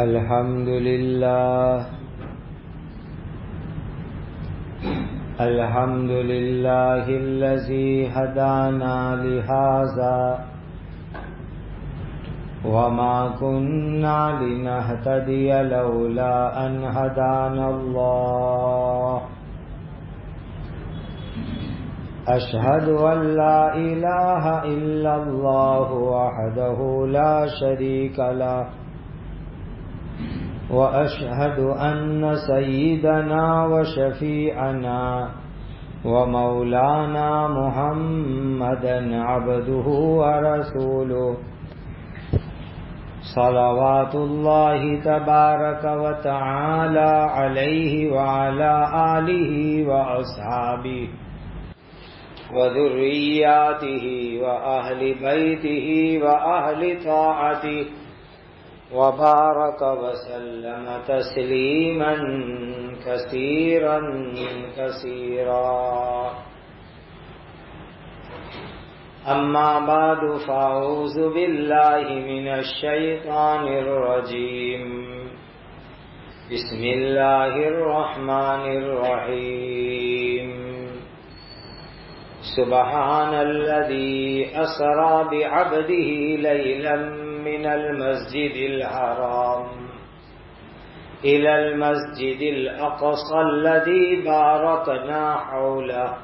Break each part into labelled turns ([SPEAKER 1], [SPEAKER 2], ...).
[SPEAKER 1] الحمد لله الذي هدانا لهذا وما كنا لنهتدي لولا أن هدانا الله أشهد أن لا إله إلا الله وحده لا شريك له وأشهد أن سيدنا وشفيعنا ومولانا محمدا عبده ورسوله صلوات الله تبارك وتعالى عليه وعلى آله وأصحابه وذرياته وأهل بيته وأهل طاعته وبارك وسلم تسليما كثيرا كثيرا أما بعد فأعوذ بالله من الشيطان الرجيم بسم الله الرحمن الرحيم سبحان الذي أسرى بعبده ليلا من المسجد الحرام إلى المسجد الأقصى الذي باركنا حوله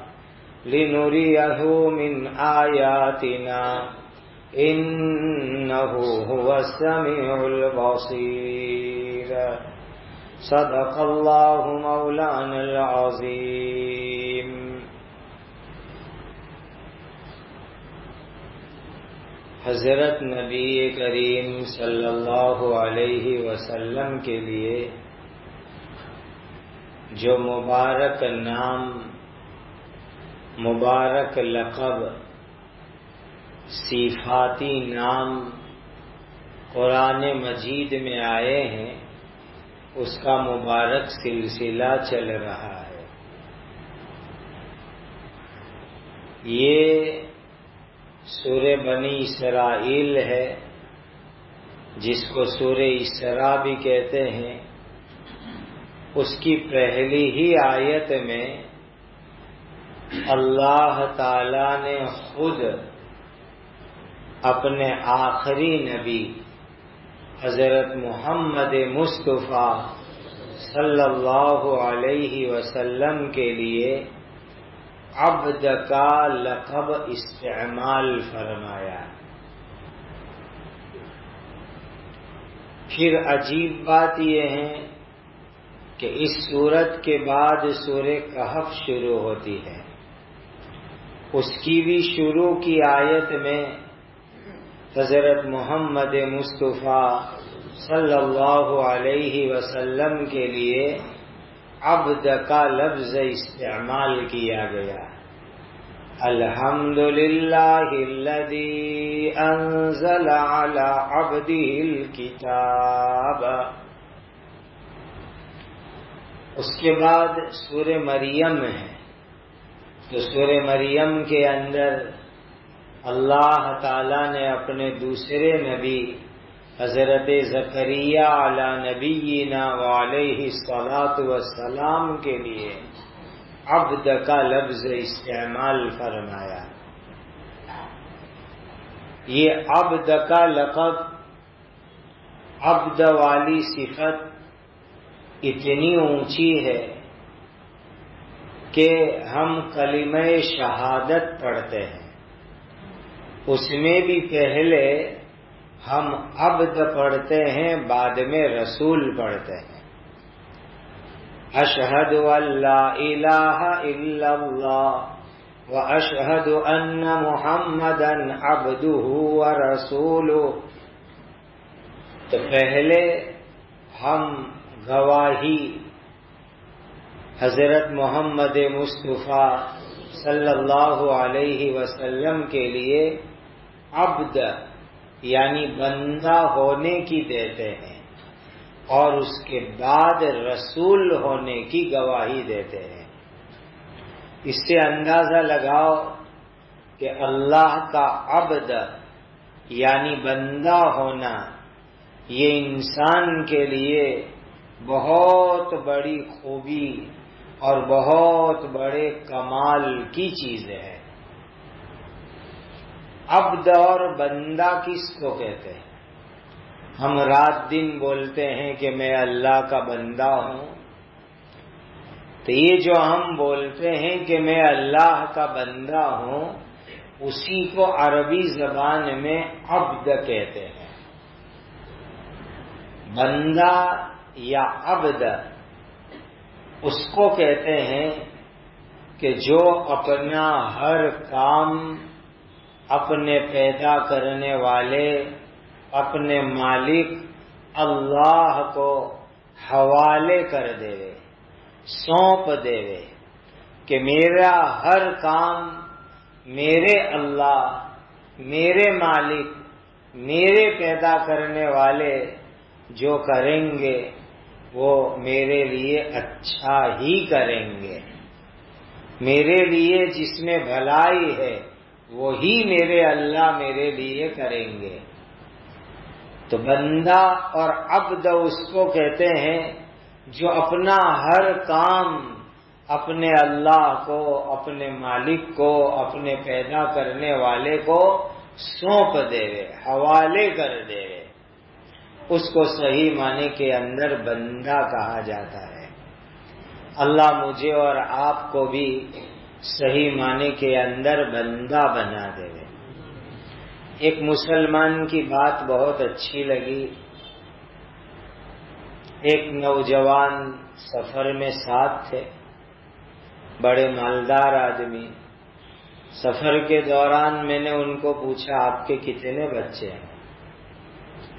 [SPEAKER 1] لنريه من آياتنا إنه هو السميع البصير صدق الله مولانا العظيم. حضرت نبی کریم صلی اللہ علیہ وسلم کے لیے جو مبارک نام، مبارک لقب، صفاتی نام قرآن مجید میں آئے ہیں، اس کا مبارک سلسلہ چل رہا ہے. یہ سورہ بنی اسرائیل ہے، جس کو سورہ اسراء بھی کہتے ہیں. اس کی پہلی ہی آیت میں اللہ تعالی نے خود اپنے آخری نبی حضرت محمد مصطفیٰ صلی اللہ علیہ وسلم کے لیے عبد کا لقب استعمال فرمایا. پھر عجیب بات یہ ہے کہ اس سورت کے بعد سورہ کہف شروع ہوتی ہے. اس کی بھی شروع کی آیت میں حضرت محمد مصطفیٰ صلی اللہ علیہ وسلم کے لیے عبد کا لفظ استعمال کیا گیا. الحمدللہ الذی انزل علی عبدہ الکتاب. اس کے بعد سورہ مریم ہے. تو سورہ مریم کے اندر اللہ تعالی نے اپنے دوسرے نبی حضرت زکریا علی نبینا وعلیہ الصلاۃ والسلام کے لیے عبد کا لفظ استعمال فرمایا. یہ عبد کا لقب، عبد والی صفت اتنی اونچی ہے کہ ہم کلمہ شہادت پڑھتے ہیں، اس میں بھی پہلے ہم عبد پڑھتے ہیں، بعد میں رسول پڑھتے ہیں. اشہد ان لا الہ الا اللہ واشہد ان محمدا عبدہ ورسولہ. تو پہلے ہم گواہی حضرت محمد مصطفیٰ صلی اللہ علیہ وسلم کے لیے عبد یعنی بندہ ہونے کی دیتے ہیں، اور اس کے بعد رسول ہونے کی گواہی دیتے ہیں. اس سے اندازہ لگاؤ کہ اللہ کا عبد یعنی بندہ ہونا یہ انسان کے لیے بہت بڑی خوبی اور بہت بڑے کمال کی چیز ہے۔ عبد اور بندہ کس کو کہتے ہیں؟ ہم رات دن بولتے ہیں کہ میں اللہ کا بندہ ہوں، تو یہ جو ہم بولتے ہیں کہ میں اللہ کا بندہ ہوں، اسی کو عربی زبان میں عبد کہتے ہیں۔ بندہ یا عبد اس کو کہتے ہیں کہ جو اپنا ہر کام اپنے پیدا کرنے والے، اپنے مالک اللہ کو حوالے کر دے، سونپ دے کہ میرا ہر کام میرے اللہ، میرے مالک، میرے پیدا کرنے والے جو کریں گے وہ میرے لیے اچھا ہی کریں گے، میرے لیے جس میں بھلائی ہے وہی میرے اللہ میرے لیے کریں گے۔ تو بندہ اور عبد اس کو کہتے ہیں جو اپنا ہر کام اپنے اللہ کو، اپنے مالک کو، اپنے پیدا کرنے والے کو سونپ دے، حوالے کر دے، اس کو صحیح معنی کے اندر بندہ کہا جاتا ہے۔ اللہ مجھے اور آپ کو بھی صحیح معنی کے اندر بندہ بنا دے۔ ایک مسلمان کی بات بہت اچھی لگی۔ ایک نوجوان سفر میں ساتھ تھے، بڑے مالدار آدمی۔ سفر کے دوران میں نے ان کو پوچھا آپ کے کتنے بچے ہیں؟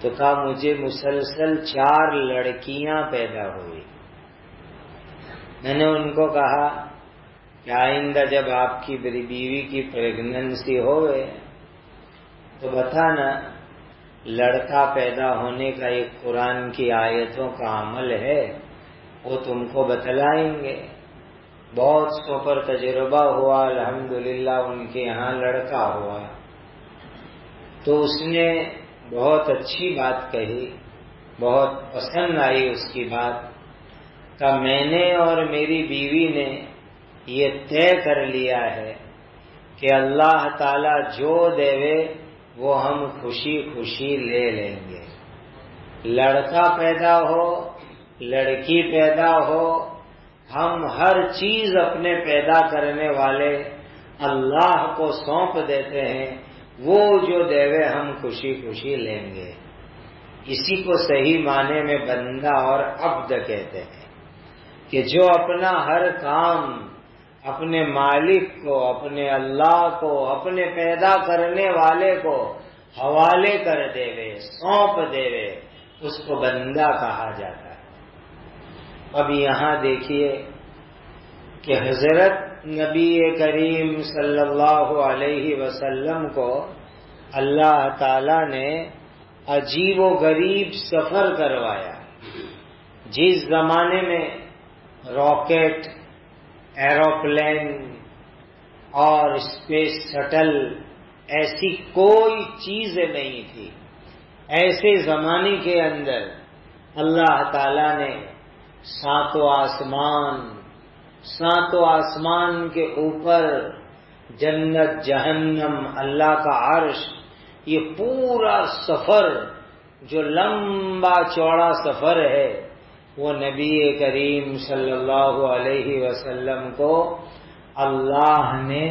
[SPEAKER 1] تو کہا مجھے مسلسل 4 لڑکیاں پیدا ہوئی۔ میں نے ان کو کہا کہ آئندہ جب آپ کی بیوی کی پریگننسی ہوئے تو بتانا، لڑکا پیدا ہونے کا ایک قرآن کی آیتوں کا عمل ہے، وہ تم کو بتلائیں گے۔ بہت سو پر تجربہ ہوا، الحمدللہ ان کے یہاں لڑکا ہوا۔ تو اس نے بہت اچھی بات کہی، بہت پسند آئی اس کی بات، کہ میں نے اور میری بیوی نے یہ طے کر لیا ہے کہ اللہ تعالی جو دے وہ ہم خوشی خوشی لے لیں گے۔ لڑکا پیدا ہو، لڑکی پیدا ہو، ہم ہر چیز اپنے پیدا کرنے والے اللہ کو سونپ دیتے ہیں، وہ جو دے ہم خوشی خوشی لیں گے۔ اسی کو صحیح معنی میں بندہ اور عبد کہتے ہیں، کہ جو اپنا ہر کام اپنے مالک کو، اپنے اللہ کو، اپنے پیدا کرنے والے کو حوالے کر دے، سونپ دے، اس کو بندہ کہا جاتا ہے۔ اب یہاں دیکھیے کہ حضرت نبی کریم صلی اللہ علیہ وسلم کو اللہ تعالی نے عجیب و غریب سفر کروایا۔ جس زمانے میں راکٹ، ایروپلین اور اسپیس شٹل ایسی کوئی چیز نہیں تھی، ایسے زمانے کے اندر اللہ تعالی نے 7 آسمان کے اوپر جنت، جہنم، اللہ کا عرش، یہ پورا سفر جو لمبا چوڑا سفر ہے وہ نبی کریم صلی اللہ علیہ وسلم کو اللہ نے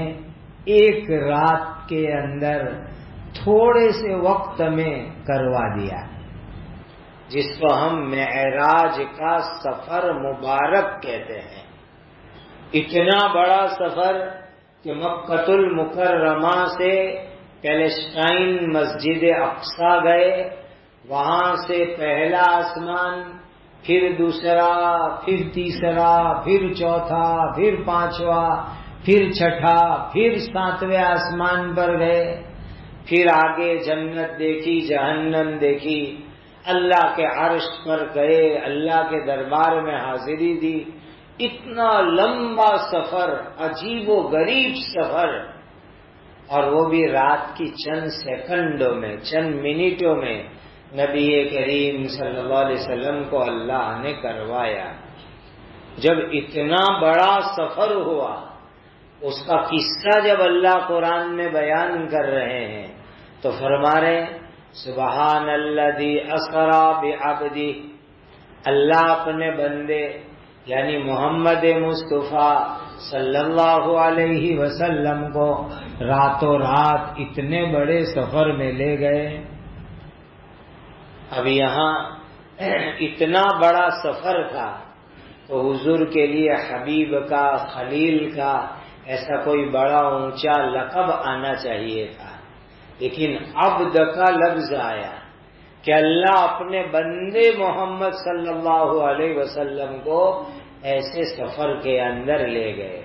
[SPEAKER 1] ایک رات کے اندر تھوڑے سے وقت میں کروا دیا، جس کو ہم معراج کا سفر مبارک کہتے ہیں۔ اتنا بڑا سفر کہ مکہ المکرمہ سے پیلسٹائن مسجد اقصی گئے، وہاں سے پہلا آسمان، پھر دوسرا، پھر تیسرا، پھر چوتھا، پھر 5واں، پھر 6ٹھا، پھر 7ویں آسمان پر گئے، پھر آگے جنت دیکھی، جہنم دیکھی، اللہ کے عرش پر گئے، اللہ کے دربار میں حاضری دی۔ اتنا لمبا سفر، عجیب و غریب سفر، اور وہ بھی رات کی چند سیکنڈوں میں، چند منٹوں میں نبی کریم صلی اللہ علیہ وسلم کو اللہ نے کروایا۔ جب اتنا بڑا سفر ہوا، اس کا قصہ جب اللہ قرآن میں بیان کر رہے ہیں تو فرما رہے ہیں سبحان الذی اسری بعبدہ، اللہ اپنے بندے یعنی محمد مصطفیٰ صلی اللہ علیہ وسلم کو راتوں رات اتنے بڑے سفر میں لے گئے۔ اب یہاں اتنا بڑا سفر تھا تو حضور کے لیے حبیب کا، خلیل کا ایسا کوئی بڑا اونچا لقب آنا چاہیے تھا، لیکن عبد کا لفظ آیا کہ اللہ اپنے بندے محمد صلی اللہ علیہ وسلم کو ایسے سفر کے اندر لے گئے۔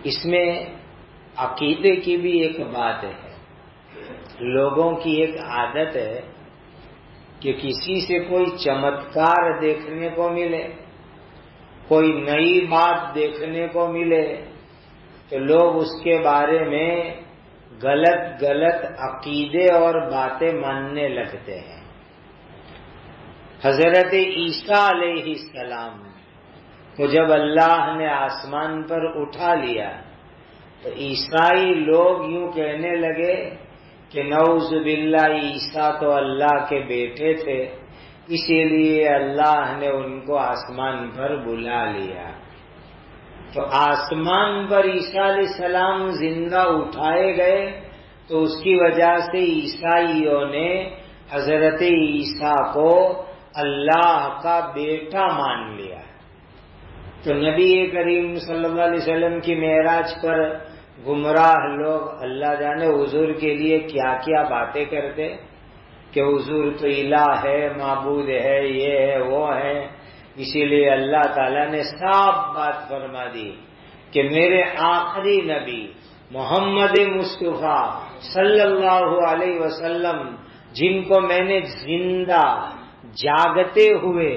[SPEAKER 1] اس میں عقیدے کی بھی ایک بات ہے۔ لوگوں کی ایک عادت ہے کہ کسی سے کوئی چمتکار دیکھنے کو ملے، کوئی نئی بات دیکھنے کو ملے تو لوگ اس کے بارے میں غلط عقیدے اور باتیں ماننے لگتے ہیں۔ حضرت عیسیٰ علیہ السلام کو جب اللہ نے آسمان پر اٹھا لیا تو عیسائی لوگ یوں کہنے لگے کہ نعوذ باللہ عیسیٰ تو اللہ کے بیٹے تھے، اسی لیے اللہ نے ان کو آسمان پر بلا لیا۔ تو آسمان پر عیسیٰ علیہ السلام زندہ اٹھائے گئے تو اس کی وجہ سے عیسائیوں نے حضرت عیسیٰ کو اللہ کا بیٹا مان لیا۔ تو نبی کریم صلی اللہ علیہ وسلم کی معراج پر گمراہ لوگ اللہ جانے حضور کے لیے کیا کیا باتیں کرتے کہ حضور تو الہ ہے، معبود ہے، یہ ہے وہ ہے۔ اسی لیے اللہ تعالیٰ نے صاف بات فرما دی کہ میرے آخری نبی محمد مصطفیٰ صلی اللہ علیہ وسلم جن کو میں نے زندہ جاگتے ہوئے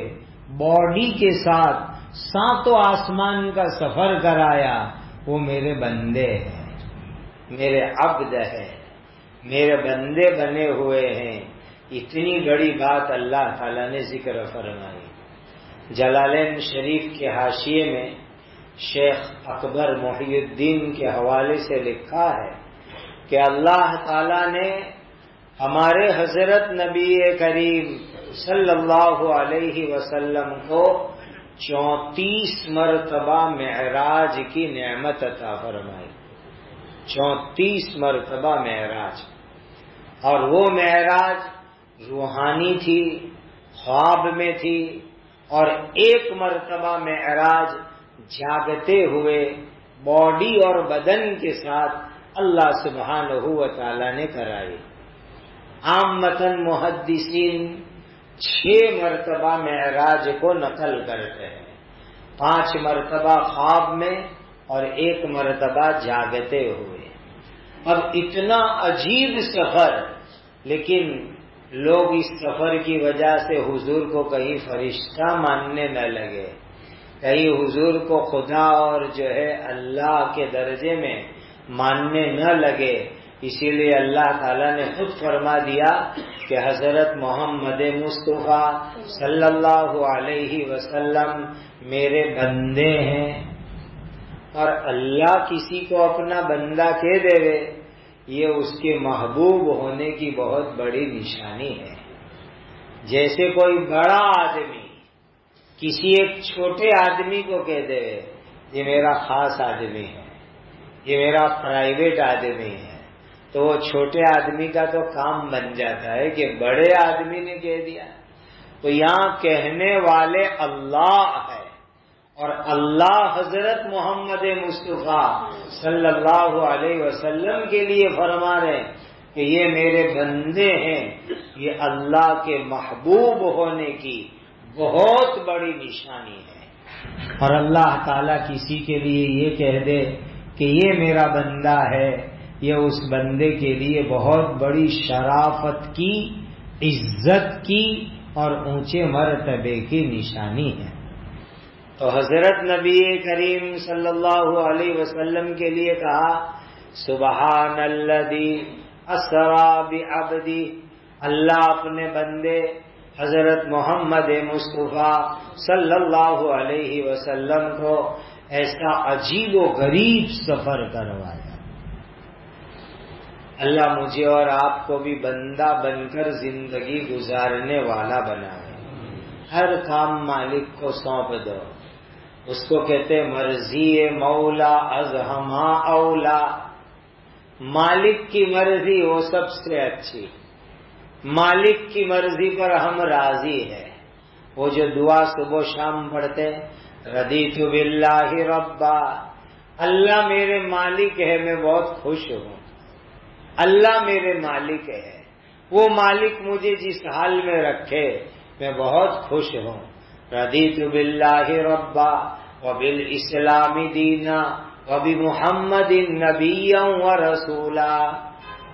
[SPEAKER 1] باڈی کے ساتھ ساتوں آسمان کا سفر کرایا، وہ میرے بندے ہیں، میرے عبد ہیں، میرے بندے بنے ہوئے ہیں۔ اتنی بڑی بات اللہ تعالیٰ نے ذکر فرمائی۔ جلالین شریف کے حاشیے میں شیخ اکبر محی الدین کے حوالے سے لکھا ہے کہ اللہ تعالیٰ نے ہمارے حضرت نبی کریم صلی اللہ علیہ وسلم کو 34 مرتبہ معراج کی نعمت عطا فرمائی۔ 34 مرتبہ معراج، اور وہ معراج روحانی تھی، خواب میں تھی، اور ایک مرتبہ معراج جاگتے ہوئے باڈی اور بدن کے ساتھ اللہ سبحانہ و تعالی نے کرائی۔ عامتاً محدثین 6 مرتبہ معراج کو نقل کرتے ہیں، 5 مرتبہ خواب میں اور 1 مرتبہ جاگتے ہوئے۔ اب اتنا عجیب سفر، لیکن لوگ اس سفر کی وجہ سے حضور کو کہیں فرشتہ ماننے نہ لگے، کہیں حضور کو خدا اور جو ہے اللہ کے درجے میں ماننے نہ لگے۔ اسی لیے اللہ تعالیٰ نے خود فرما دیا کہ حضرت محمد مصطفیٰ صلی اللہ علیہ وسلم میرے بندے ہیں، اور اللہ کسی کو اپنا بندہ کہہ دے یہ اس کے محبوب ہونے کی بہت بڑی نشانی ہے۔ جیسے کوئی بڑا آدمی کسی ایک چھوٹے آدمی کو کہہ دے یہ میرا خاص آدمی ہے، یہ میرا پرائیویٹ آدمی ہے، تو وہ چھوٹے آدمی کا تو کام بن جاتا ہے کہ بڑے آدمی نے کہہ دیا۔ تو یہاں کہنے والے اللہ ہے، اور اللہ حضرت محمد مصطفیٰ صلی اللہ علیہ وسلم کے لیے فرما رہے ہیں کہ یہ میرے بندے ہیں۔ یہ اللہ کے محبوب ہونے کی بہت بڑی نشانی ہے۔ اور اللہ تعالیٰ کسی کے لیے یہ کہہ دے کہ یہ میرا بندہ ہے، یہ اس بندے کے لیے بہت بڑی شرافت کی، عزت کی اور اونچے مرتبے کی نشانی ہے۔ تو حضرت نبی کریم صلی اللہ علیہ وسلم کے لیے کہا سبحان الذی اسری بعبدہ، اللہ اپنے بندے حضرت محمد مصطفیٰ صلی اللہ علیہ وسلم کو ایسا عجیب و غریب سفر کروایا۔ اللہ مجھے اور آپ کو بھی بندہ بن کر زندگی گزارنے والا بنائے۔ ہر کام مالک کو سونپ دو، اس کو کہتے مرضی مولا از ہما اولا۔ مالک کی مرضی وہ سب سے اچھی، مالک کی مرضی پر ہم راضی ہیں۔ وہ جو دعا صبح شام پڑھتے رضیت باللہ ربا، اللہ میرے مالک ہے، میں بہت خوش ہوں، اللہ میرے مالک ہے، وہ مالک مجھے جس حال میں رکھے میں بہت خوش ہوں۔ رضیت باللہ ربا وبالاسلام دینا وبمحمد نبیا ورسولا۔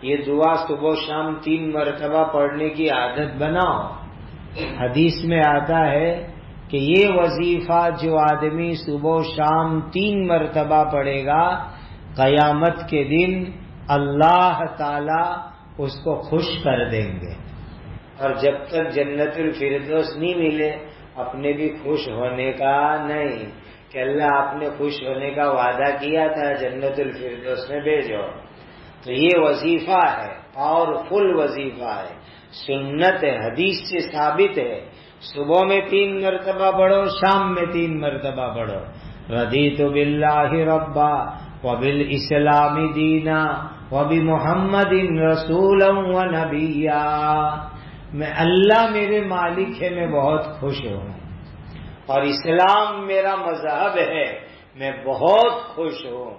[SPEAKER 1] یہ دعا صبح شام 3 مرتبہ پڑھنے کی عادت بناؤ۔ حدیث میں آتا ہے کہ یہ وظیفہ جو آدمی صبح و شام 3 مرتبہ پڑھے گا، قیامت کے دن اللہ تعالی اس کو خوش کر دیں گے۔ اور جب تک جنت الفردوس نہیں ملے اپنے بھی خوش ہونے کا نہیں، کہ اللہ آپ نے خوش ہونے کا وعدہ کیا تھا، جنت الفردوس میں بھیجو۔ تو یہ وظیفہ ہے، پاورفل وظیفہ ہے، سنت ہے، حدیث سے ثابت ہے۔ صبح میں 3 مرتبہ پڑھو، شام میں 3 مرتبہ پڑھو۔ رضیت باللہ ربا وبالاسلام دینا وبمحمد رسولا ونبیا۔ میں اللہ میرے مالک ہے، میں بہت خوش ہوں، اور اسلام میرا مذہب ہے، میں بہت خوش ہوں،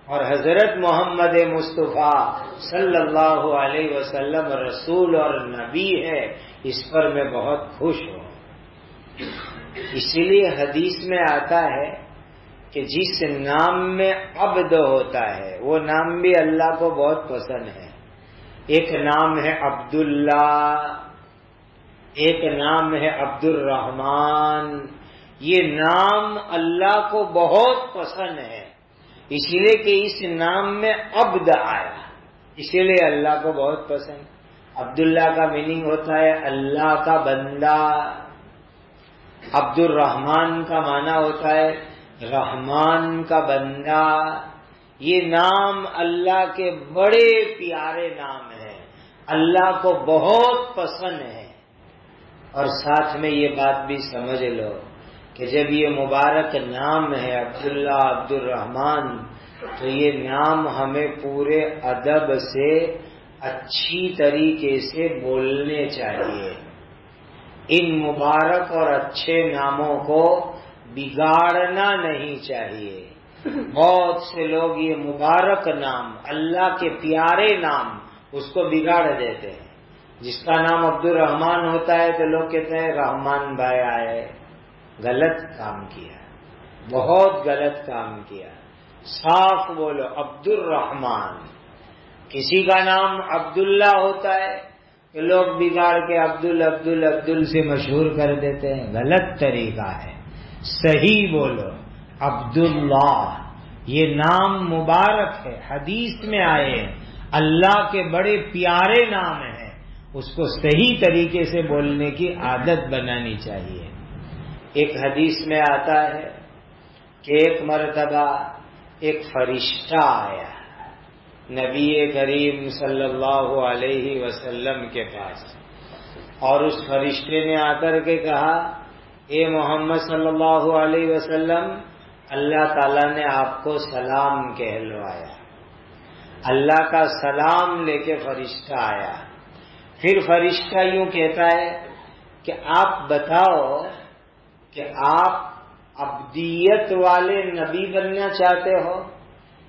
[SPEAKER 1] اور حضرت محمد مصطفیٰ صلی اللہ علیہ وسلم رسول اور نبی ہے، اس پر میں بہت خوش ہوں۔ اسی لیے حدیث میں آتا ہے کہ جس نام میں عبد ہوتا ہے وہ نام بھی اللہ کو بہت پسند ہے۔ ایک نام ہے عبداللہ، ایک نام ہے عبد الرحمن۔ یہ نام اللہ کو بہت پسند ہے، اسی لیے کہ اس نام میں عبد آیا، اسی لیے اللہ کو بہت پسند۔ عبداللہ کا میننگ ہوتا ہے اللہ کا بندہ، عبد الرحمن کا معنی ہوتا ہے رحمان کا بندہ۔ یہ نام اللہ کے بڑے پیارے نام ہیں، اللہ کو بہت پسند ہے۔ اور ساتھ میں یہ بات بھی سمجھ لو کہ جب یہ مبارک نام ہے عبداللہ عبد الرحمن، تو یہ نام ہمیں پورے ادب سے اچھی طریقے سے بولنے چاہیے۔ ان مبارک اور اچھے ناموں کو بگاڑنا نہیں چاہیے۔ بہت سے لوگ یہ مبارک نام، اللہ کے پیارے نام، اس کو بگاڑ دیتے ہیں۔ جس کا نام عبد الرحمن ہوتا ہے تو لوگ کہتے ہیں رحمان بھائی آئے، غلط کام کیا، بہت غلط کام کیا۔ صاف بولو عبد الرحمن۔ کسی کا نام عبداللہ ہوتا ہے کہ لوگ بگاڑ کے عبدل سے مشہور کر دیتے ہیں، غلط طریقہ ہے۔ صحیح بولو عبداللہ، یہ نام مبارک ہے، حدیث میں آئے ہیں، اللہ کے بڑے پیارے نام ہیں، اس کو صحیح طریقے سے بولنے کی عادت بنانی چاہیے۔ ایک حدیث میں آتا ہے کہ ایک مرتبہ ایک فرشتہ آیا نبی کریم صلی اللہ علیہ وسلم کے پاس، اور اس فرشتے نے آ کر کے کہا اے محمد صلی اللہ علیہ وسلم، اللہ تعالیٰ نے آپ کو سلام کہلوایا۔ اللہ کا سلام لے کے فرشتہ آیا۔ پھر فرشتہ یوں کہتا ہے کہ آپ بتاؤ کہ آپ عبدیت والے نبی بننا چاہتے ہو،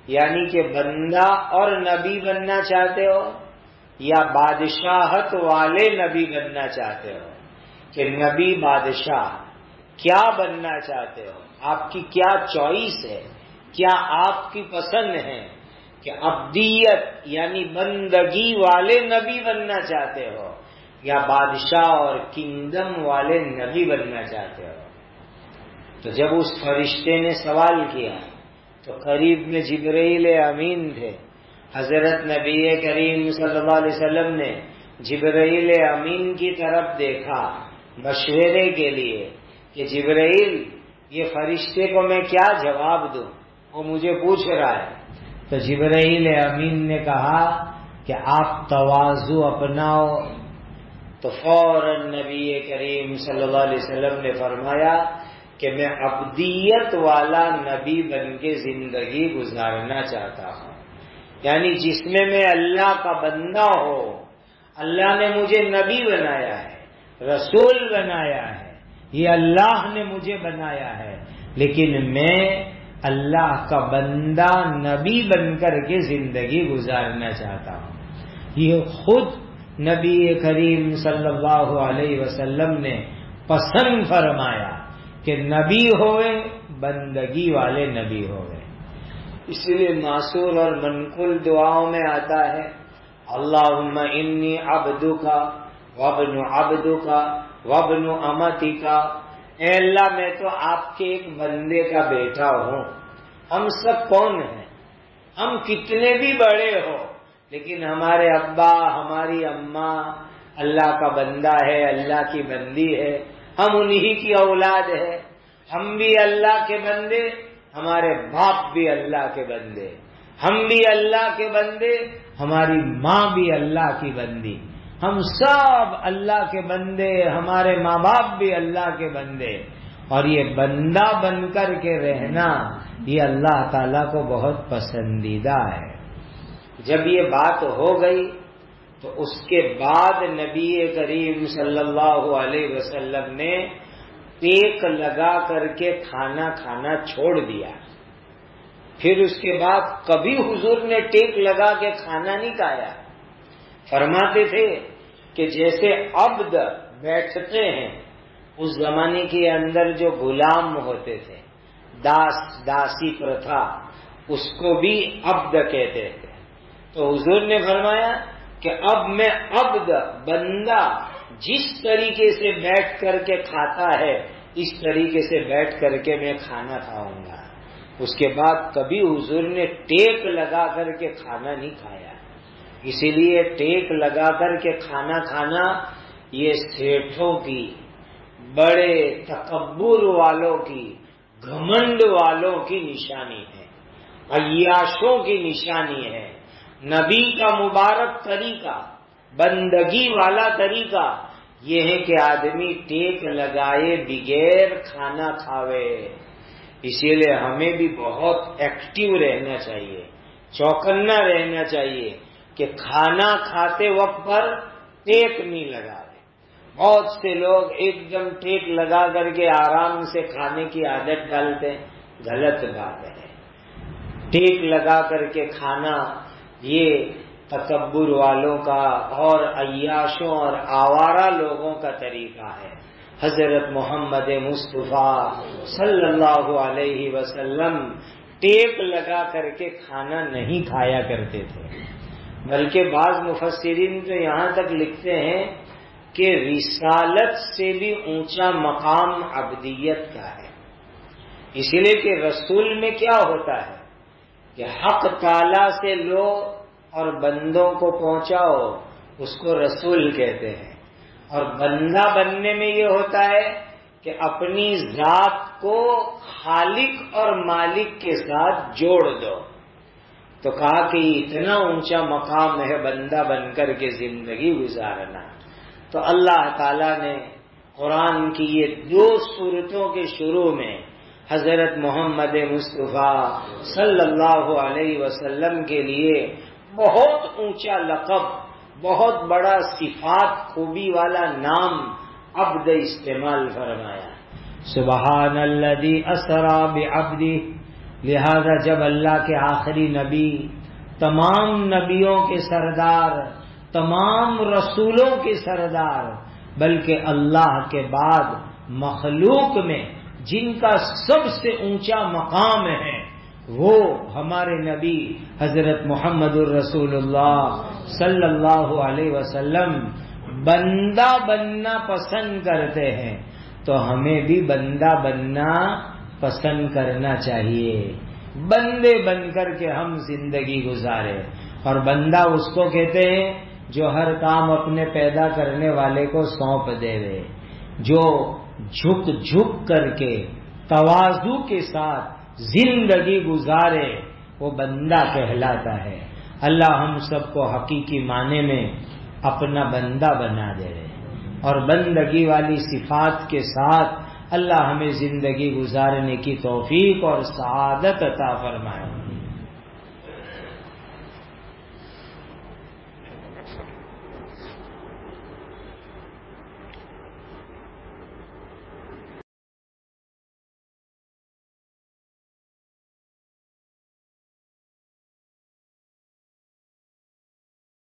[SPEAKER 1] یعنی کہ بندہ اور نبی بننا چاہتے ہو، یا بادشاہت والے نبی بننا چاہتے ہو؟ کہ نبی بادشاہ کیا بننا چاہتے ہو؟ آپ کی کیا چوائس ہے؟ کیا آپ کی پسند ہے کہ عبدیت یعنی بندگی والے نبی بننا چاہتے ہو، یا بادشاہ اور کنگڈم والے نبی بننا چاہتے ہو؟ تو جب اس فرشتے نے سوال کیا تو قریب میں جبرائیل امین تھے، حضرت نبی کریم صلی اللہ علیہ وسلم نے جبرائیل امین کی طرف دیکھا مشورے کے لیے کہ جبرائیل یہ فرشتے کو میں کیا جواب دوں، وہ مجھے پوچھ رہا ہے. تو جبرائیل امین نے کہا کہ آپ تواضع اپناؤ. تو فوراً نبی کریم صلی اللہ علیہ وسلم نے فرمایا کہ میں عبدیت والا نبی بن کے زندگی گزارنا چاہتا ہوں، یعنی جس میں اللہ کا بندہ ہو. اللہ نے مجھے نبی بنایا ہے، رسول بنایا ہے، یہ اللہ نے مجھے بنایا ہے، لیکن میں اللہ کا بندہ نبی بن کر کے زندگی گزارنا چاہتا ہوں. یہ خود نبی کریم صلی اللہ علیہ وسلم نے پسند فرمایا کہ نبی ہوئے، بندگی والے نبی ہوئے. اس لیے معصور اور منقول دعاؤں میں آتا ہے اللہم انی عبدک وابن عبدک وابن امتک. اے اللہ میں تو آپ کے ایک بندے کا بیٹا ہوں. ہم سب کون ہیں؟ ہم کتنے بھی بڑے ہو لیکن ہمارے ابا ہماری اماں اللہ کا بندہ ہے، اللہ کی بندی ہے، ہم انہی کی اولاد ہے. ہم بھی اللہ کے بندے، ہمارے باپ بھی اللہ کے بندے، ہم بھی اللہ کے بندے، ہماری ماں بھی اللہ کی بندی. ہم سب اللہ کے بندے، ہمارے ماں باپ بھی اللہ کے بندے. اور یہ بندہ بن کر کے رہنا یہ اللہ تعالیٰ کو بہت پسندیدہ ہے. جب یہ بات ہو گئی تو اس کے بعد نبی کریم صلی اللہ علیہ وسلم نے ٹیک لگا کر کے کھانا کھانا چھوڑ دیا. پھر اس کے بعد کبھی حضور نے ٹیک لگا کے کھانا نہیں کھایا. فرماتے تھے کہ جیسے عبد بیٹھتے ہیں، اس زمانے کے اندر جو غلام ہوتے تھے، داسی پرتھا، اس کو بھی عبد کہتے تھے. تو حضور نے فرمایا کہ اب میں عبد بندہ جس طریقے سے بیٹھ کر کے کھاتا ہے اس طریقے سے بیٹھ کر کے میں کھانا کھاؤں گا. اس کے بعد کبھی حضور نے ٹیک لگا کر کے کھانا نہیں کھایا. اسی لیے ٹیک لگا کر کے کھانا کھانا یہ سیٹھوں کی، بڑے تکبر والوں کی، گھمنڈ والوں کی نشانی ہے، عیاشوں کی نشانی ہے. نبی کا مبارک طریقہ، بندگی والا طریقہ یہ ہے کہ آدمی ٹیک لگائے بغیر کھانا کھاوے. اسی لیے ہمیں بھی بہت ایکٹیو رہنا چاہیے، چوکنا رہنا چاہیے کہ کھانا کھاتے وقت پر ٹیک نہیں لگا رہے. بہت سے لوگ ایک دم ٹیک لگا کر کے آرام سے کھانے کی عادت ڈالتے ہیں، غلط بات ہے. ٹیک لگا کر کے کھانا یہ تکبر والوں کا اور عیاشوں اور آوارہ لوگوں کا طریقہ ہے. حضرت محمد مصطفیٰ صلی اللہ علیہ وسلم ٹیک لگا کر کے کھانا نہیں کھایا کرتے تھے، بلکہ بعض مفسرین تو یہاں تک لکھتے ہیں کہ رسالت سے بھی اونچا مقام عبدیت کا ہے. اسی لیے کہ رسول میں کیا ہوتا ہے کہ حق تعالی سے لو اور بندوں کو پہنچاؤ، اس کو رسول کہتے ہیں. اور بندہ بننے میں یہ ہوتا ہے کہ اپنی ذات کو خالق اور مالک کے ساتھ جوڑ دو. تو کہا کہ اتنا اونچا مقام ہے بندہ بن کر کے زندگی گزارنا. تو اللہ تعالیٰ نے قرآن کی یہ 2 سورتوں کے شروع میں حضرت محمد مصطفیٰ صلی اللہ علیہ وسلم کے لیے بہت اونچا لقب، بہت بڑا صفات خوبی والا نام عبد استعمال فرمایا. سبحان الذی اسری بعبدہ. لہذا جب اللہ کے آخری نبی، تمام نبیوں کے سردار، تمام رسولوں کے سردار، بلکہ اللہ کے بعد مخلوق میں جن کا سب سے اونچا مقام ہے وہ ہمارے نبی حضرت محمد الرسول اللہ صلی اللہ علیہ وسلم بندہ بننا پسند کرتے ہیں. تو ہمیں بھی بندہ بننا پسند کرنا چاہیے. بندے بن کر کے ہم زندگی گزارے. اور بندہ اس کو کہتے ہیں جو ہر کام اپنے پیدا کرنے والے کو سونپ دے وے، جو جھک جھک کر کے تواضع کے ساتھ زندگی گزارے وہ بندہ کہلاتا ہے۔ اللہ ہم سب کو حقیقی معنی میں اپنا بندہ بنا دے رہے اور بندگی والی صفات کے ساتھ اللہ ہمیں زندگی گزارنے کی توفیق اور سعادت عطا فرمائے۔